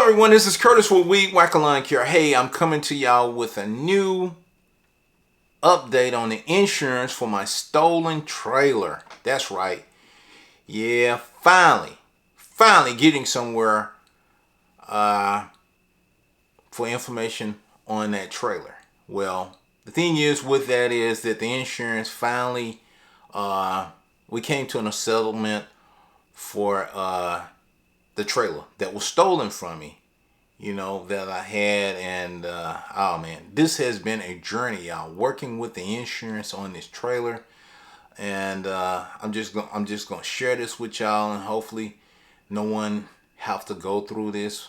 everyone, this is Curtis with Weed Whacker Lawn Care. Hey, I'm coming to y'all with a new update on the insurance for my stolen trailer. That's right. Yeah, finally getting somewhere for information on that trailer. Well, the thing is with that is that the insurance finally, we came to a settlement for the trailer that was stolen from me, that I had. And oh man, this has been a journey, y'all, working with the insurance on this trailer. And I'm just gonna share this with y'all, and hopefully no one have to go through this,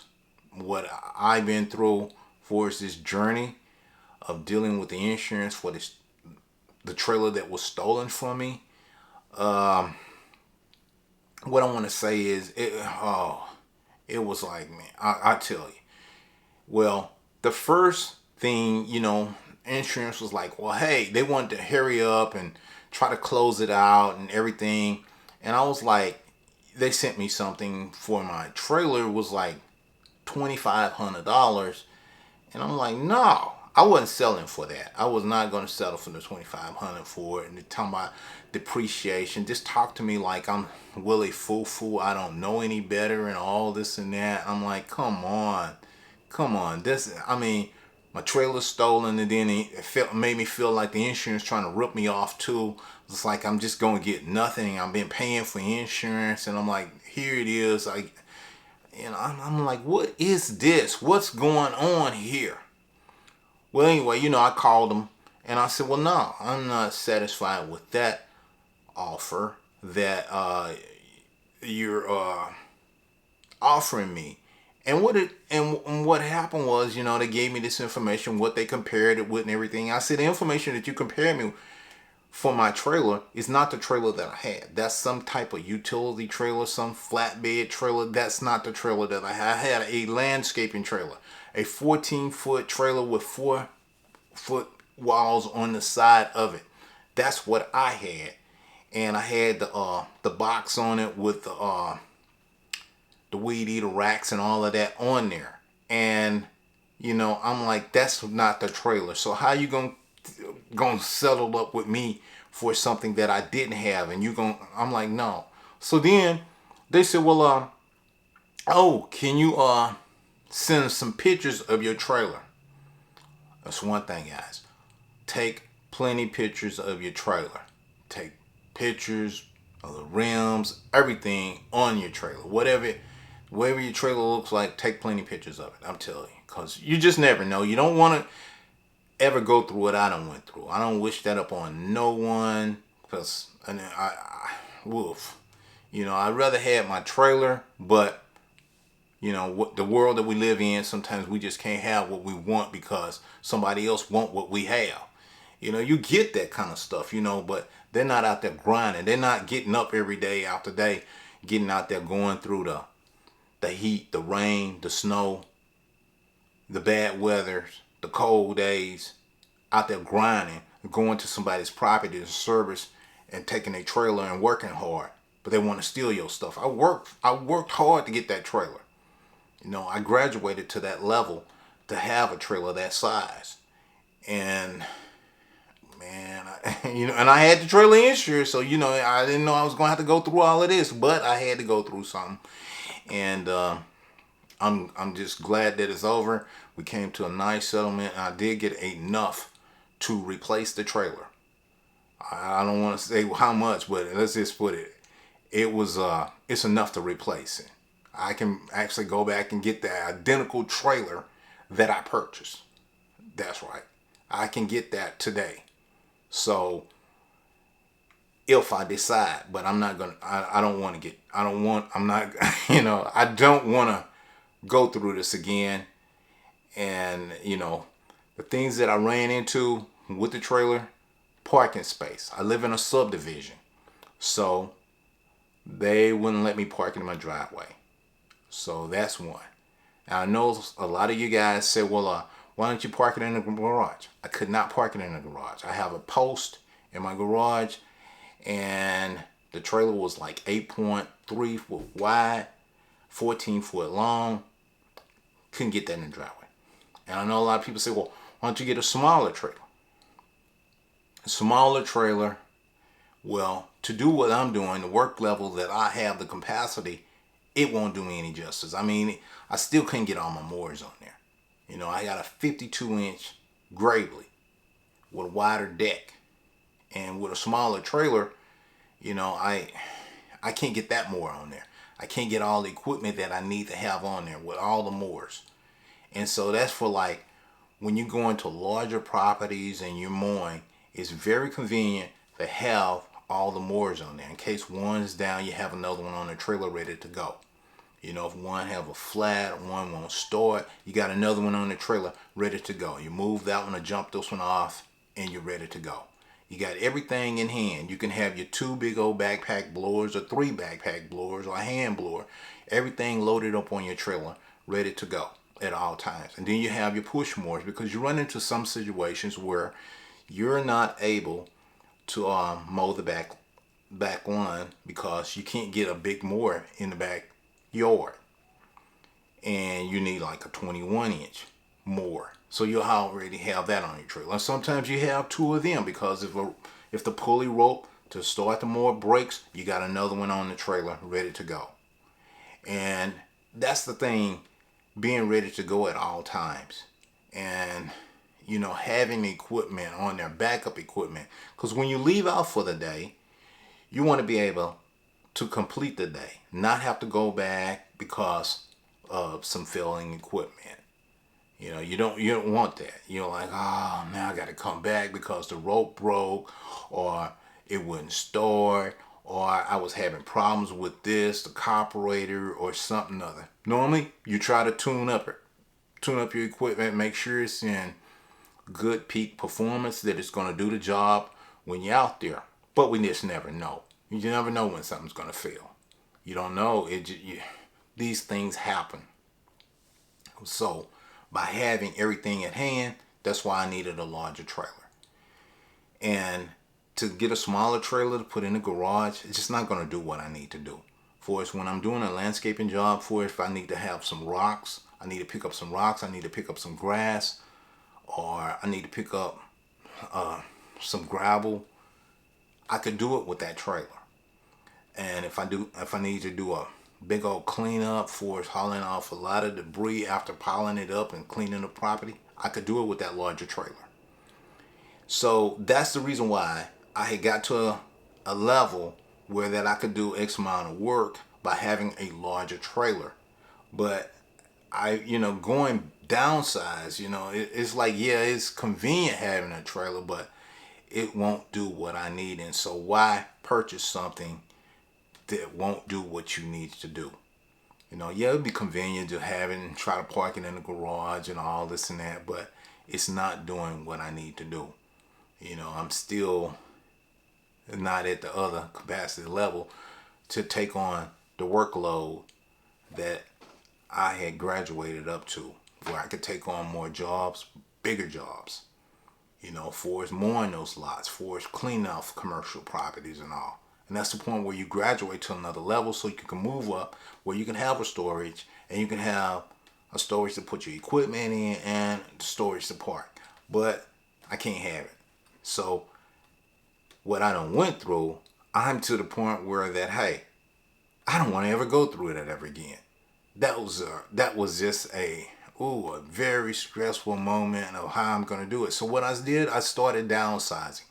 what I've been through for this journey of dealing with the insurance for the trailer that was stolen from me. What I want to say is, it was like, man, I tell you. Well, the first thing, insurance was like, well, hey, they wanted to hurry up and try to close it out and everything. And I was like, they sent me something for my trailer. It was like $2,500. And I'm like, no, I wasn't selling for that. I was not going to settle for the $2,500 for it. And they're talking about depreciation. Just talk to me like I'm Willie Foo-Foo. I don't know any better and all this and that. I'm like, come on. My trailer's stolen, and then it made me feel like the insurance trying to rip me off too. It's like I'm just going to get nothing. I've been paying for insurance, and I'm like, here it is. I'm like, what is this? What's going on here? Well, anyway, I called them and I said, well, no, I'm not satisfied with that offer that you're offering me. And what happened was, they gave me this information, what they compared it with and everything. I said, the information that you compared me for my trailer is not the trailer that I had. That's some type of utility trailer, some flatbed trailer. That's not the trailer that I had. I had a landscaping trailer, a 14-foot trailer with 4-foot walls on the side of it. That's what I had. And I had the box on it with the weed eater racks and all of that on there. And I'm like, that's not the trailer. So how you gonna settle up with me for something that I didn't have? And I'm like, no. So then they said, well, can you send some pictures of your trailer? That's one thing, guys. Take plenty pictures of your trailer. Take pictures of the rims, everything on your trailer. Whatever your trailer looks like, take plenty pictures of it. I'm telling you, because you just never know. You don't want to ever go through what I done went through. I don't wish that upon no one, because woof. I'd rather have my trailer, but what the world that we live in, sometimes we just can't have what we want because somebody else want what we have. You get that kind of stuff, but they're not out there grinding. They're not getting up every day after day, getting out there going through the heat, the rain, the snow, the bad weather, the cold days, out there grinding, going to somebody's property to service and taking a trailer and working hard, but they want to steal your stuff. I worked hard to get that trailer. I graduated to that level to have a trailer that size. And man, and I had the trailer insurance, so I didn't know I was going to have to go through all of this, but I had to go through something. And I'm just glad that it's over. We came to a nice settlement, and I did get enough to replace the trailer. I don't want to say how much, but let's just put it. It's enough to replace it. I can actually go back and get the identical trailer that I purchased. That's right. I can get that today. So if I decide, but I'm not gonna, I don't want to go through this again. And the things that I ran into with the trailer, parking space. I live in a subdivision, so they wouldn't let me park in my driveway. So that's one. Now, I know a lot of you guys say, well, why don't you park it in the garage? I could not park it in the garage. I have a post in my garage, and the trailer was like 8.3 foot wide, 14 foot long. Couldn't get that in the driveway. And I know a lot of people say, well, why don't you get a smaller trailer? A smaller trailer, well, to do what I'm doing, the work level that I have, the capacity, it won't do me any justice. I mean, I still couldn't get all my motors on there. You know, I got a 52-inch Gravely with a wider deck. And with a smaller trailer, you know, I can't get that mower on there. I can't get all the equipment that I need to have on there with all the mowers. And so that's for like when you go into larger properties and you're mowing, it's very convenient to have all the mowers on there. In case one is down, you have another one on the trailer ready to go. You know, if one have a flat, one won't start, you got another one on the trailer ready to go. You move that one or jump this one off and you're ready to go. You got everything in hand. You can have your 2 big old backpack blowers or 3 backpack blowers or a hand blower. Everything loaded up on your trailer, ready to go at all times. And then you have your push mowers, because you run into some situations where you're not able to mow the back lawn because you can't get a big mower in the backyard. And you need like a 21-inch mower. So you'll already have that on your trailer. And sometimes you have 2 of them, because if the pulley rope to start the mower breaks, you got another one on the trailer ready to go. And that's the thing, being ready to go at all times. And, you know, having equipment on there, backup equipment. Because when you leave out for the day, you want to be able to complete the day. Not have to go back because of some failing equipment. You know, you don't want that. You're like, oh, now I got to come back because the rope broke, or it wouldn't start, or I was having problems with this, the carburetor, or something other. Normally, you try to tune up your equipment, make sure it's in good peak performance, that it's going to do the job when you're out there. But we just never know. You never know when something's going to fail. You don't know. These things happen. So by having everything at hand, that's why I needed a larger trailer. And to get a smaller trailer to put in the garage, it's just not going to do what I need to do. For us, when I'm doing a landscaping job, if I need to have some rocks, I need to pick up some rocks, I need to pick up some grass, or I need to pick up some gravel, I could do it with that trailer. And if I need to do a big old cleanup for hauling off a lot of debris after piling it up and cleaning the property, I could do it with that larger trailer. So that's the reason why I had got to a level where that I could do X amount of work by having a larger trailer. But going downsize, it's like, yeah, it's convenient having a trailer, but it won't do what I need. And so why purchase something that won't do what you need to do? Yeah, it'd be convenient to have it and try to park it in the garage and all this and that, but it's not doing what I need to do. I'm still not at the other capacity level to take on the workload that I had graduated up to, where I could take on more jobs, bigger jobs, for us mowing those lots, for us cleaning off commercial properties and all. And that's the point where you graduate to another level, so you can move up, where you can have a storage, and you can have a storage to put your equipment in and storage to park. But I can't have it. So what I done went through, I'm to the point where that, hey, I don't want to ever go through that ever again. That was just a very stressful moment of how I'm going to do it. So what I did, I started downsizing.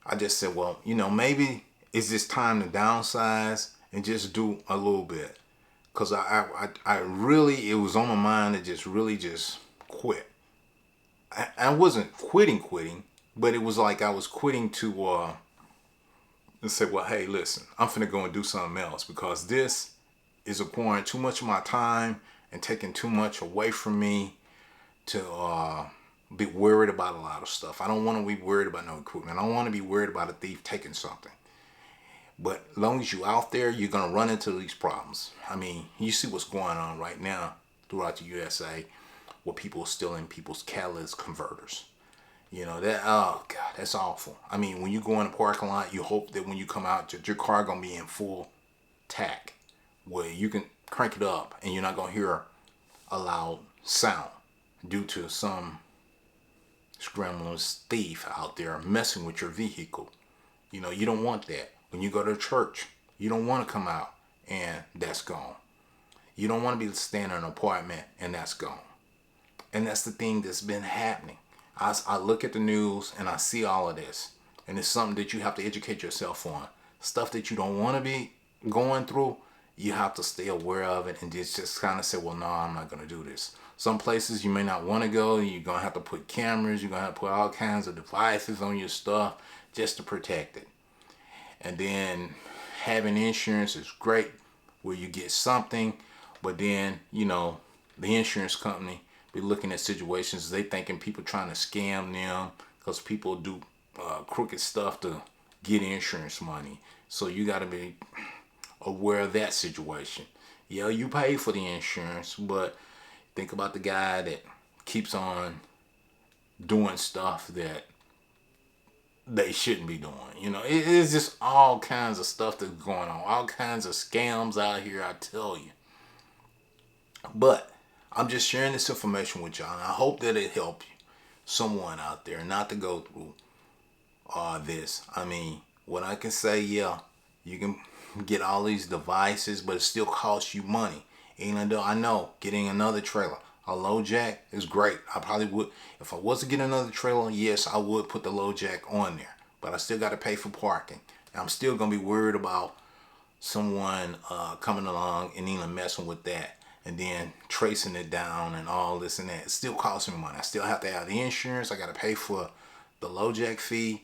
I just said, well, maybe it's just time to downsize and just do a little bit. Because I really, it was on my mind to just really just quit. I wasn't quitting, but it was like I was quitting to say, well, hey, listen, I'm finna go and do something else, because this is acquiring too much of my time and taking too much away from me to be worried about a lot of stuff. I don't want to be worried about no equipment. I don't want to be worried about a thief taking something. But as long as you're out there, you're going to run into these problems. I mean, you see what's going on right now throughout the USA, where people are stealing people's catalyst converters. Oh God, that's awful. I mean, when you go in a parking lot, you hope that when you come out, your car going to be in full tack, where you can crank it up, and you're not gonna hear a loud sound due to some scramblers thief out there messing with your vehicle. You don't want that. When you go to church, you don't want to come out and that's gone. You don't want to be staying in an apartment and that's gone. And that's the thing that's been happening. I look at the news and I see all of this. And it's something that you have to educate yourself on. Stuff that you don't want to be going through, you have to stay aware of it and just kind of say, well, no, I'm not going to do this. Some places you may not want to go. You're going to have to put cameras. You're going to have to put all kinds of devices on your stuff just to protect it. And then having insurance is great where you get something. But then, the insurance company be looking at situations. They thinking people trying to scam them because people do crooked stuff to get insurance money. So you got to be aware of that situation. Yeah, you pay for the insurance, but think about the guy that keeps on doing stuff that they shouldn't be doing. It's just all kinds of stuff that's going on. All kinds of scams out here, I tell you. But I'm just sharing this information with y'all, and I hope that it helps you, someone out there, not to go through this. I mean, what I can say, yeah, you can get all these devices, but it still costs you money. Even though I know getting another trailer, a low jack is great. I probably would, if I was to get another trailer, yes, I would put the low jack on there. But I still got to pay for parking. And I'm still going to be worried about someone coming along and even messing with that. And then tracing it down and all this and that. It still costs me money. I still have to have the insurance. I got to pay for the low jack fee.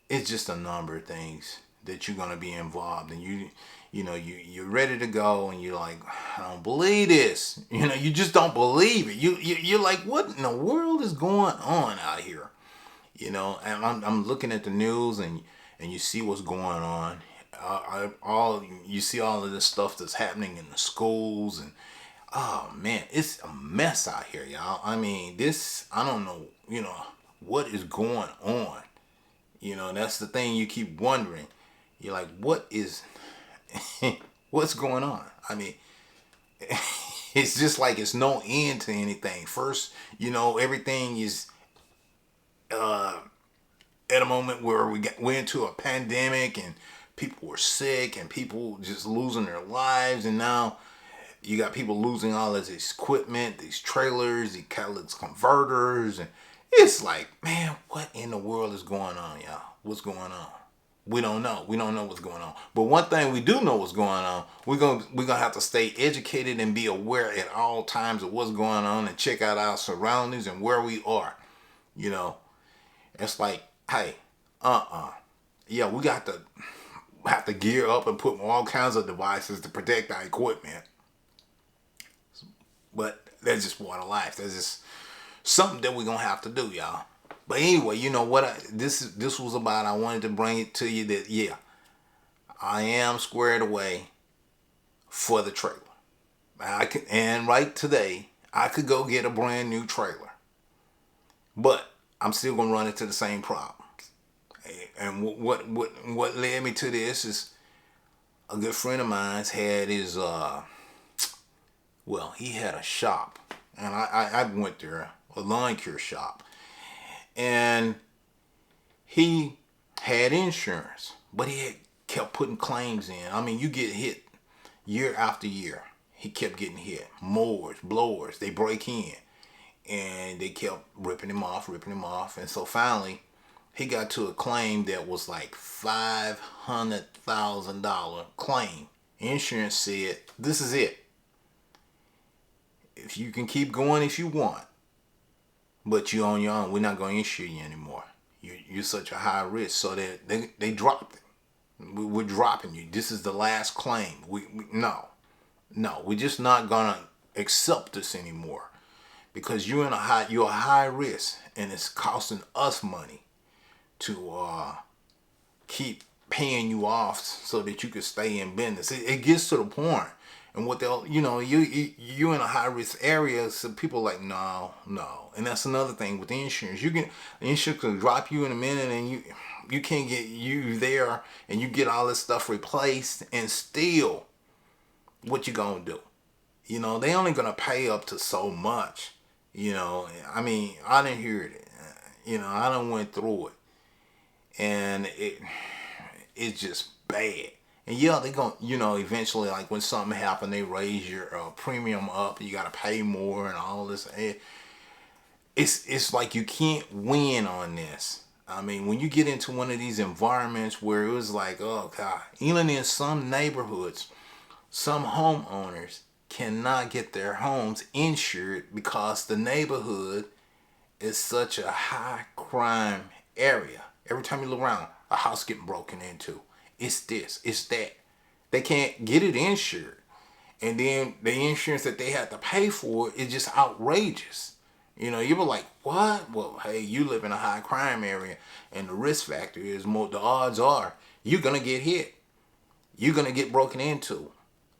It's just a number of things that you're going to be involved in. You're ready to go and you're like, I don't believe this. You just don't believe it. You're like, what in the world is going on out here? And I'm looking at the news and you see what's going on. You see all of this stuff that's happening in the schools, and oh man, it's a mess out here, y'all. I mean, I don't know, what is going on. That's the thing you keep wondering. You're like, what's going on? I mean, it's just like it's no end to anything. First, everything is at a moment where we're into a pandemic and people were sick and people just losing their lives, and now you got people losing all of this equipment, these trailers, these catalytic converters, and it's like, man, what in the world is going on, y'all? What's going on? We don't know. We don't know what's going on. But one thing we do know what's going on. We're gonna have to stay educated and be aware at all times of what's going on and check out our surroundings and where we are. It's like, hey, yeah, we got to have to gear up and put all kinds of devices to protect our equipment. But that's just part of life. That's just something that we're gonna have to do, y'all. But anyway, this was about. I wanted to bring it to you that, yeah, I am squared away for the trailer. And right today, I could go get a brand new trailer, but I'm still gonna run into the same problem. And what led me to this is a good friend of mine's had his he had a shop, and I went there, a lawn care shop, and he had insurance, but he had kept putting claims in. I mean, you get hit year after year. He kept getting hit. Mowers, blowers, they break in, and they kept ripping him off, and so finally he got to a claim that was like $500,000 claim. Insurance said, this is it. If you can keep going if you want, but you're on your own, we're not going to insure you anymore. You're such a high risk. So they dropped it. We're dropping you. This is the last claim. No, we're just not going to accept this anymore because you're a high risk, and it's costing us money to keep paying you off so that you can stay in business. It gets to the point, and what they'll, you in a high risk area, so people are like, no, and that's another thing with the insurance. The insurance can drop you in a minute, and you can't get you there, and you get all this stuff replaced, and still what you gonna do? You know, they only gonna pay up to so much. You know, I mean, I didn't hear it. You know, I done went through it, and it's just bad. And yeah, they gonna, you know, eventually, like when something happen, they raise your premium up. You gotta pay more and all this. It's like you can't win on this. I mean, when you get into one of these environments where it was like, oh God, even in some neighborhoods, some homeowners cannot get their homes insured because the neighborhood is such a high crime area. Every time you look around, a house getting broken into. It's this, it's that. They can't get it insured. And then the insurance that they have to pay for is just outrageous. You know, you were like, what? Well, hey, you live in a high crime area, and the risk factor is more, the odds are you're going to get hit. You're going to get broken into.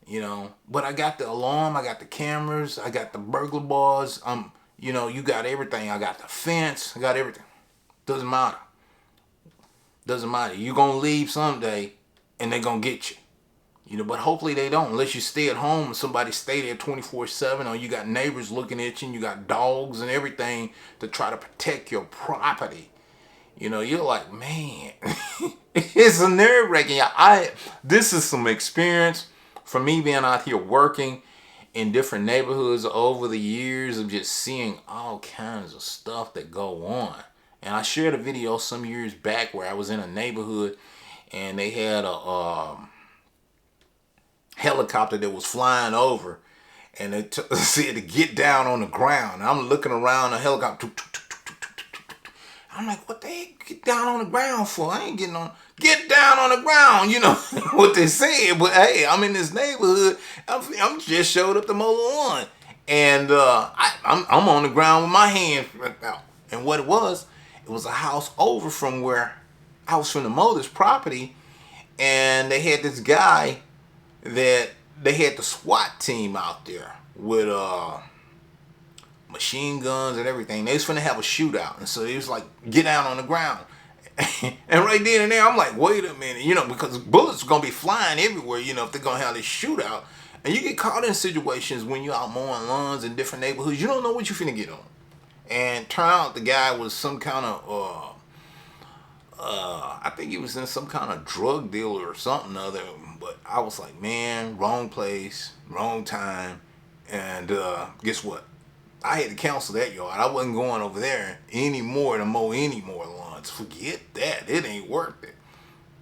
You know, but I got the alarm, I got the cameras, I got the burglar bars. You know, you got everything. I got the fence, I got everything. Doesn't matter. Doesn't matter. You're going to leave someday, and they're going to get you. You know, but hopefully they don't, unless you stay at home and somebody stay there 24/7, or you got neighbors looking at you and you got dogs and everything to try to protect your property. You know, you're like, man, it's a nerve wracking. This is some experience for me being out here working in different neighborhoods over the years of just seeing all kinds of stuff that go on. And I shared a video some years back where I was in a neighborhood and they had a helicopter that was flying over, and they said to get down on the ground. I'm looking around the helicopter. I'm like, what the heck? Get down on the ground for? I ain't getting on. Get down on the ground. You know what they said. But hey, I'm in this neighborhood. I'm just showed up to mow the lawn, and I'm on the ground with my hands out. And what it was a house over from where I was from the mow this property, and they had this guy that they had the SWAT team out there with machine guns and everything. They was finna have a shootout, and so he was like, get down on the ground. And right then and there, I'm like, wait a minute, you know, because bullets are gonna be flying everywhere, you know, if they're gonna have this shootout. And you get caught in situations when you're out mowing lawns in different neighborhoods, you don't know what you're finna get on. And turn out the guy was some kind of I think he was in some kind of drug dealer or something other. But I was like, man, wrong place, wrong time. And guess what? I had to cancel that yard. I wasn't going over there anymore to mow any more lawns. Forget that. It ain't worth it.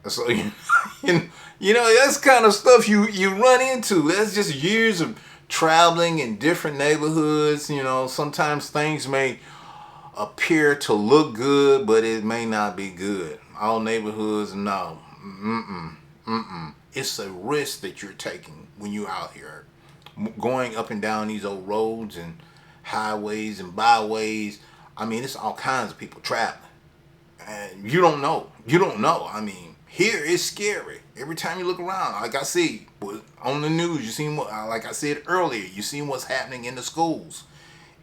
So, you know, that's kind of stuff you run into. That's just years of traveling in different neighborhoods. You know, sometimes things may appear to look good, but it may not be good. All neighborhoods, no. It's a risk that you're taking when you're out here. Going up and down these old roads and highways and byways. I mean, it's all kinds of people traveling. And you don't know. You don't know. I mean, here it's scary. Every time you look around, like I see on the news, you see what, like I said earlier, you see what's happening in the schools.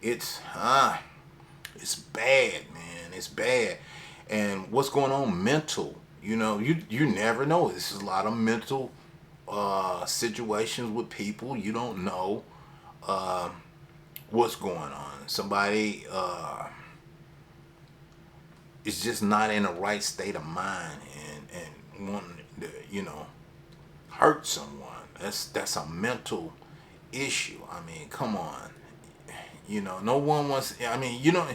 It's bad, man. It's bad. And what's going on mental, you know, you never know. This is a lot of mental situations with people. You don't know what's going on. Somebody is just not in the right state of mind and wanting to, you know, hurt someone. That's a mental issue. I mean, come on. You know, no one wants. I mean, you know,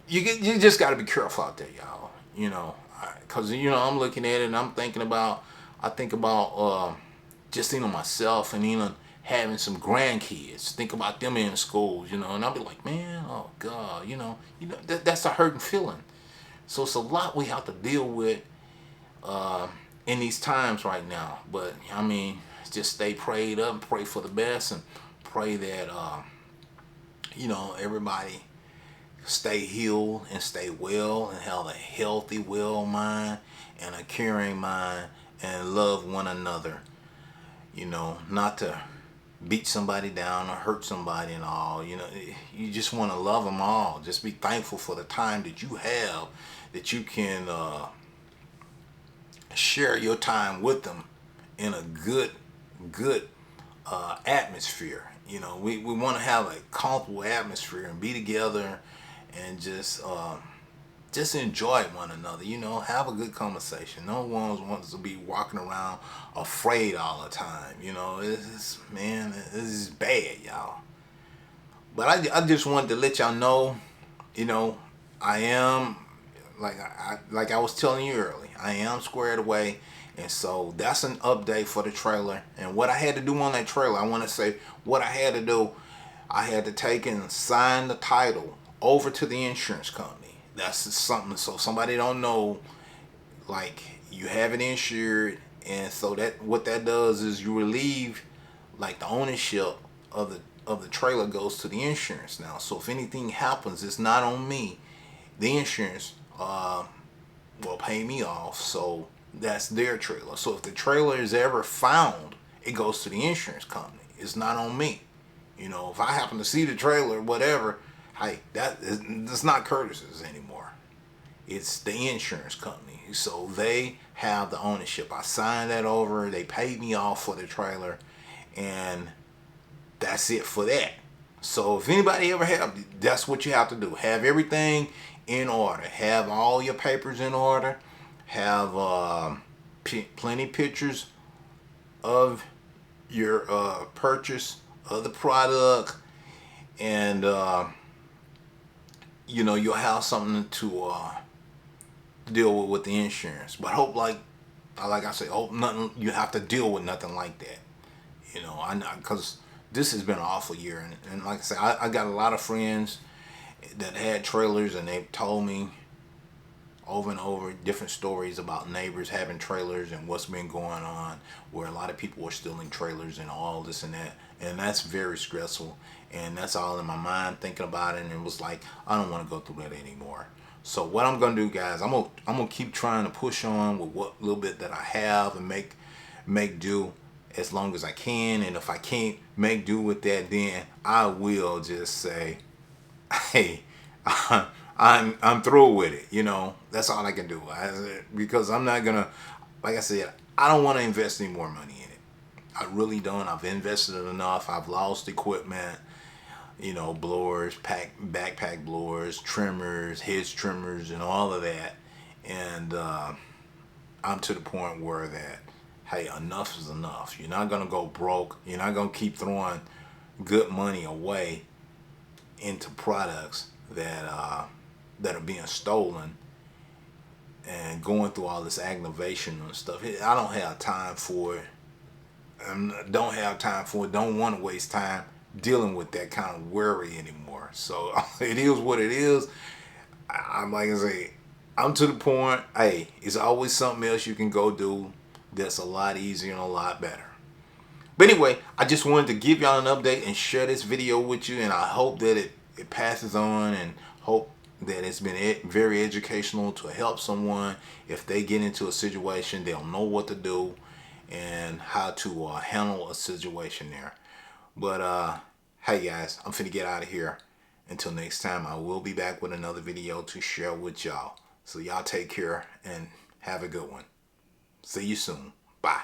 you just got to be careful out there, y'all. You know, because you know, I'm looking at it and I'm thinking about. I think about just thinking of myself and even having some grandkids. Think about them in schools, you know, and I'll be like, man, oh God, you know, that's a hurting feeling. So it's a lot we have to deal with in these times right now. But I mean, just stay prayed up and pray for the best and pray that you know, everybody stay healed and stay well and have a healthy will mind and a caring mind and love one another. You know, not to beat somebody down or hurt somebody and all. You know, you just want to love them all. Just be thankful for the time that you have, that you can share your time with them in a good atmosphere. You know, we want to have a comfortable atmosphere and be together and just enjoy one another. You know, have a good conversation. No one wants to be walking around afraid all the time. You know, man, this is bad, y'all. But I just wanted to let y'all know, you know, I am like I was telling you earlier, I am squared away, and so that's an update for the trailer. And what I had to do on that trailer, I want to say what I had to do. I had to take and sign the title over to the insurance company. That's something, so somebody don't know, like, you have it insured, and so that what that does is you relieve, like, the ownership of the trailer goes to the insurance now. So if anything happens, it's not on me. The insurance will pay me off, so that's their trailer. So if the trailer is ever found, it goes to the insurance company. It's not on me. You know, if I happen to see the trailer, whatever, hey, that's not Curtis's anymore. It's the insurance company. So they have the ownership. I signed that over. They paid me off for the trailer, and that's it for that. So if anybody ever have, that's what you have to do. Have everything in order. Have all your papers in order. Have plenty pictures of your purchase of the product, and you know, you'll have something to deal with the insurance. But hope, like I say, hope nothing, you have to deal with nothing like that. You know, I know, because this has been an awful year, and like I say, I got a lot of friends that had trailers, and they've told me over and over different stories about neighbors having trailers and what's been going on, where a lot of people are stealing trailers and all this and that, and that's very stressful. And that's all in my mind thinking about it, and it was like, I don't want to go through that anymore. So what I'm gonna do, guys, I'm gonna keep trying to push on with what little bit that I have and make do as long as I can. And if I can't make do with that, then I will just say, hey, I'm through with it. You know, that's all I can do. Because I'm not gonna, like I said, I don't want to invest any more money in it. I really don't. I've invested enough. I've lost equipment. You know, blowers, backpack blowers, trimmers, hedge trimmers, and all of that. And I'm to the point where that, hey, enough is enough. You're not gonna go broke. You're not gonna keep throwing good money away into products that that are being stolen and going through all this aggravation and stuff. I don't have time for it. Don't have time for it. Don't want to waste time dealing with that kind of worry anymore. So it is what it is. I'm like I say, I'm to the point. Hey, it's always something else you can go do that's a lot easier and a lot better. But anyway, I just wanted to give y'all an update and share this video with you, and I hope that it passes on, and hope that it's been very educational to help someone. If they get into a situation, they'll know what to do and how to handle a situation there. But hey guys, I'm finna get out of here. Until next time, I will be back with another video to share with y'all. So y'all take care and have a good one. See you soon. Bye.